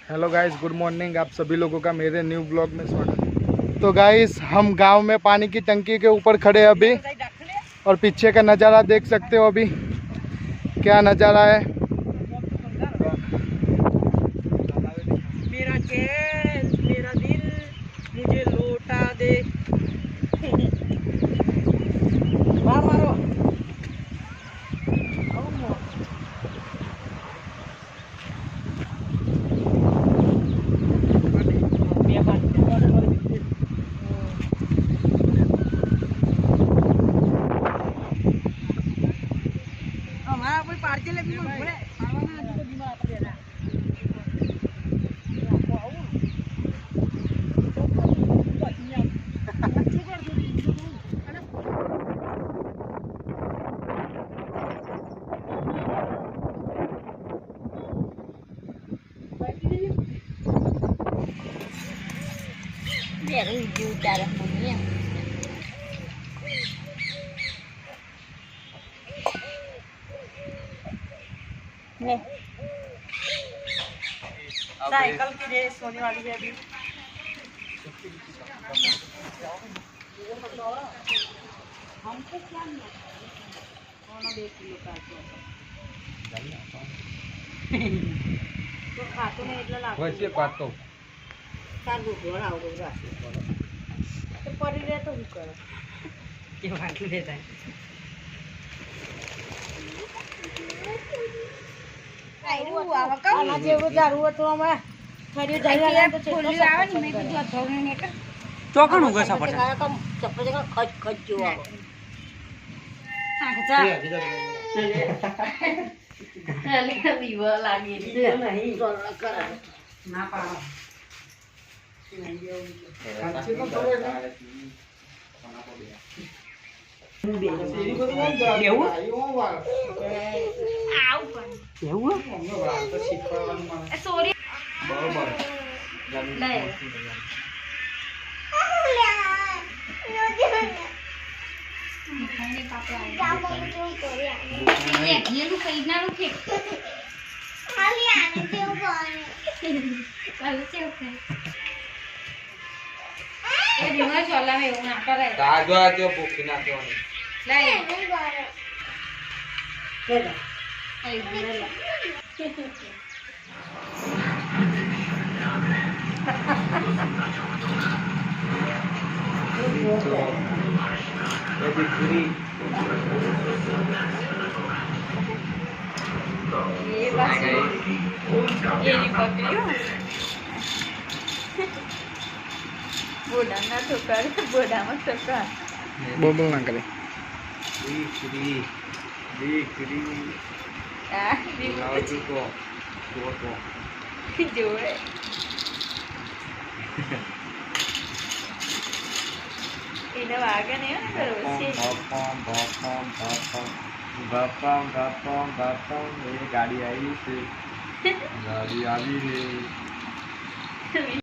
Hello guys, good morning. आप सभी लोगों का मेरे न्यू ब्लॉग में स्वागत है। तो गाइस, हम गांव में पानी की टंकी के ऊपर खड़े हैं अभी, और पीछे का नज़ारा देख सकते हो। अभी क्या नज़ारा है। मेरा चैन, मेरा दिल मुझे लौटा दे। मारो हमारा कोई पार्टी लेके बोले खाना आज को दिमाग दे रहा biar hijau darah dunia. nih cycle की रेस होने वाली है अभी। हमको क्या तो खाते नहीं इतना लाभ वैसे काटो चार गुड़ आओ गुड़ तो पड़ी रहे तो कर क्यों हाथ लेता है आना जेवढं दारू होतो आम्हाला थोडी झाली तो खोली आवे नहीं मैं तो धोने ने का ચોકણ ઉગે સપટા ચપ્પલ જગા ખચ ખચ જો આવો આખા ચાલી કે વિવો લાગી નહીં કર ના પાડો બોડાના ઠોકર બોડામાં ઠોકર बोल ना करे। જોડે એને વાગે ને गाड़ी आई गाड़ी आई